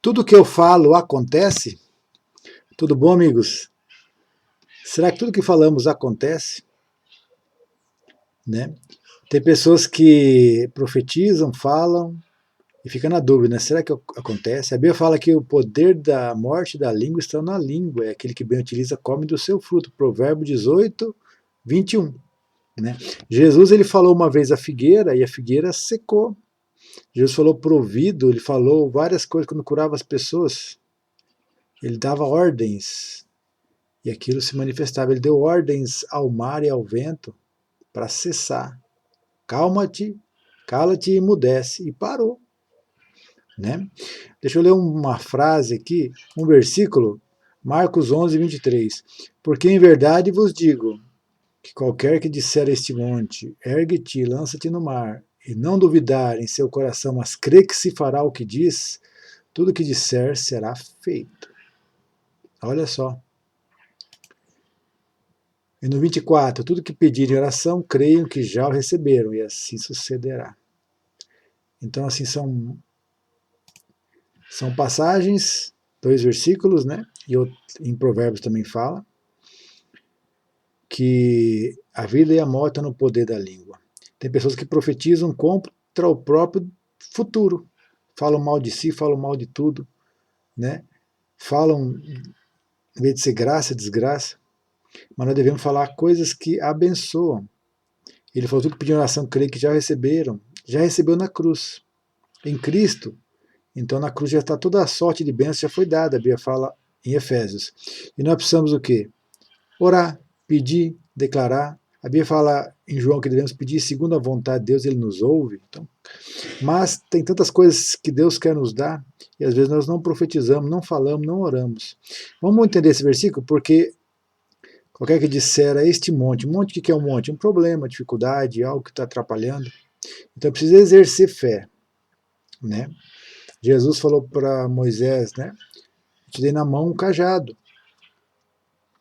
Tudo que eu falo acontece? Tudo bom, amigos? Será que tudo que falamos acontece? Né? Tem pessoas que profetizam, falam e ficam na dúvida, né? Será que acontece? A Bíblia fala que o poder da morte da língua está na língua, é aquele que bem utiliza come do seu fruto. Provérbio 18, 21. Né? Jesus ele falou uma vez a figueira e a figueira secou. Jesus falou provido, ele falou várias coisas quando curava as pessoas. Ele dava ordens e aquilo se manifestava. Ele deu ordens ao mar e ao vento para cessar. Calma-te, cala-te e emudece. E parou. Né? Deixa eu ler uma frase aqui, um versículo, Marcos 11, 23. Porque em verdade vos digo que qualquer que disser a este monte, ergue-te e lança-te no mar, e não duvidar em seu coração, mas crê que se fará o que diz, tudo o que disser será feito. Olha só. E no 24, tudo que pedirem em oração, creiam que já o receberam, e assim sucederá. Então, assim, são passagens, 2 versículos, né? E em Provérbios também fala que a vida e a morte estão no poder da língua. Tem pessoas que profetizam contra o próprio futuro. Falam mal de si, falam mal de tudo, né? Falam, em vez de ser graça, desgraça. Mas nós devemos falar coisas que abençoam. Ele falou tudo que pediu oração, creio que já receberam. Já recebeu na cruz. Em Cristo, então na cruz já está toda a sorte de bênção, já foi dada, a Bíblia fala em Efésios. E nós precisamos o quê? Orar, pedir, declarar. A Bíblia fala em João que devemos pedir segundo a vontade de Deus, ele nos ouve. Então, mas tem tantas coisas que Deus quer nos dar, e às vezes nós não profetizamos, não falamos, não oramos. Vamos entender esse versículo, porque qualquer que disser a este monte, o que é um monte? Um problema, dificuldade, algo que está atrapalhando. Então precisa exercer fé. Né? Jesus falou para Moisés, né? Te dei na mão um cajado.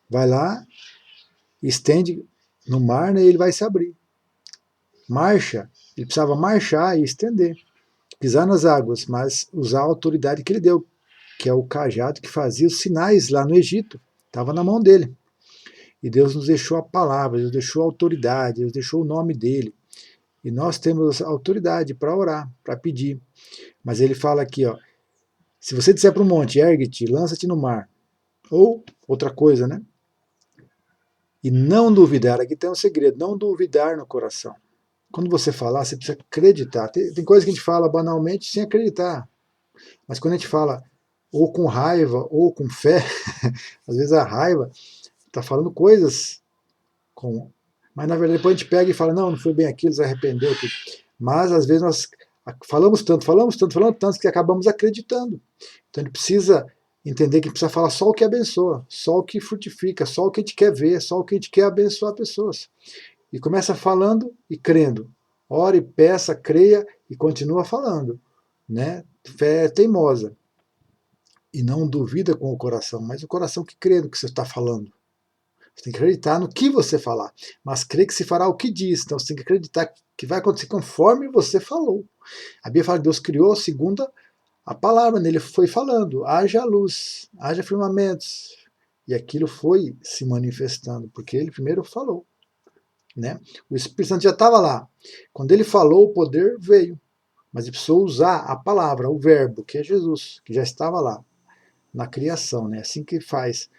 Vai lá, estende no mar, né, e ele vai se abrir. Marcha. Ele precisava marchar e estender. Pisar nas águas, mas usar a autoridade que ele deu, que é o cajado que fazia os sinais lá no Egito. Estava na mão dele. E Deus nos deixou a palavra, Deus deixou a autoridade, Deus deixou o nome dele. E nós temos autoridade para orar, para pedir. Mas ele fala aqui, ó, se você disser para o monte, ergue-te, lança-te no mar, ou outra coisa, né? E não duvidar, aqui tem um segredo, não duvidar no coração. Quando você falar, você precisa acreditar. Tem coisas que a gente fala banalmente sem acreditar. Mas quando a gente fala ou com raiva ou com fé, às vezes a raiva está falando coisas com. Mas na verdade depois a gente pega e fala, não, não foi bem aquilo, se arrependeu. Tudo. Mas às vezes nós falamos tanto, que acabamos acreditando. Então a gente precisa entender que precisa falar só o que abençoa, só o que frutifica, só o que a gente quer ver, só o que a gente quer abençoar pessoas. E começa falando e crendo. Ore, peça, creia e continua falando. Né? Fé é teimosa. E não duvida com o coração, mas o coração que crê no que você está falando. Você tem que acreditar no que você falar, mas crê que se fará o que diz. Então você tem que acreditar que vai acontecer conforme você falou. A Bíblia fala que Deus criou segundo a palavra, nele foi falando, haja luz, haja firmamentos. E aquilo foi se manifestando, porque ele primeiro falou. Né? O Espírito Santo já estava lá. Quando ele falou, o poder veio. Mas ele precisou usar a palavra, o verbo, que é Jesus, que já estava lá, na criação. Né? Assim que faz.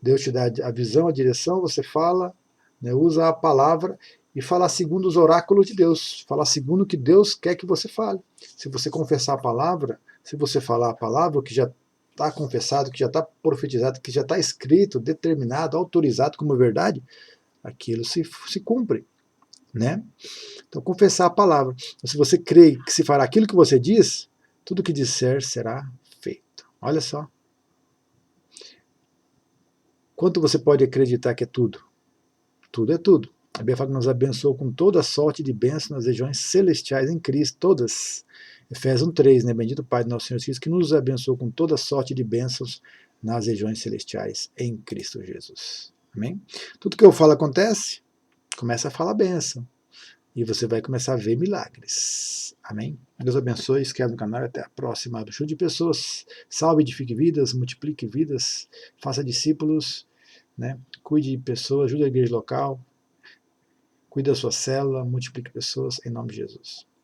Deus te dá a visão, a direção, você fala, né? Usa a palavra e fala segundo os oráculos de Deus. Fala segundo o que Deus quer que você fale. Se você confessar a palavra, se você falar a palavra, o que já está confessado, que já está profetizado, que já está escrito, determinado, autorizado como verdade, aquilo se cumpre. Né? Então, confessar a palavra. Então, se você crê que se fará aquilo que você diz, tudo que disser será feito. Olha só. Quanto você pode acreditar que é tudo? Tudo é tudo. A Bíblia fala que nos abençoou com toda a sorte de bênçãos nas regiões celestiais em Cristo, todas. Efésios 1:3, né? Bendito Pai do nosso Senhor Jesus, que nos abençoou com toda a sorte de bênçãos nas regiões celestiais em Cristo Jesus. Amém? Tudo que eu falo acontece, começa a falar bênção. e você vai começar a ver milagres. Amém? Deus abençoe, inscreve no canal e até a próxima. Ajude pessoas, salve, edifique vidas, multiplique vidas, faça discípulos, né? Cuide de pessoas, ajude a igreja local, cuide da sua célula, multiplique pessoas, em nome de Jesus.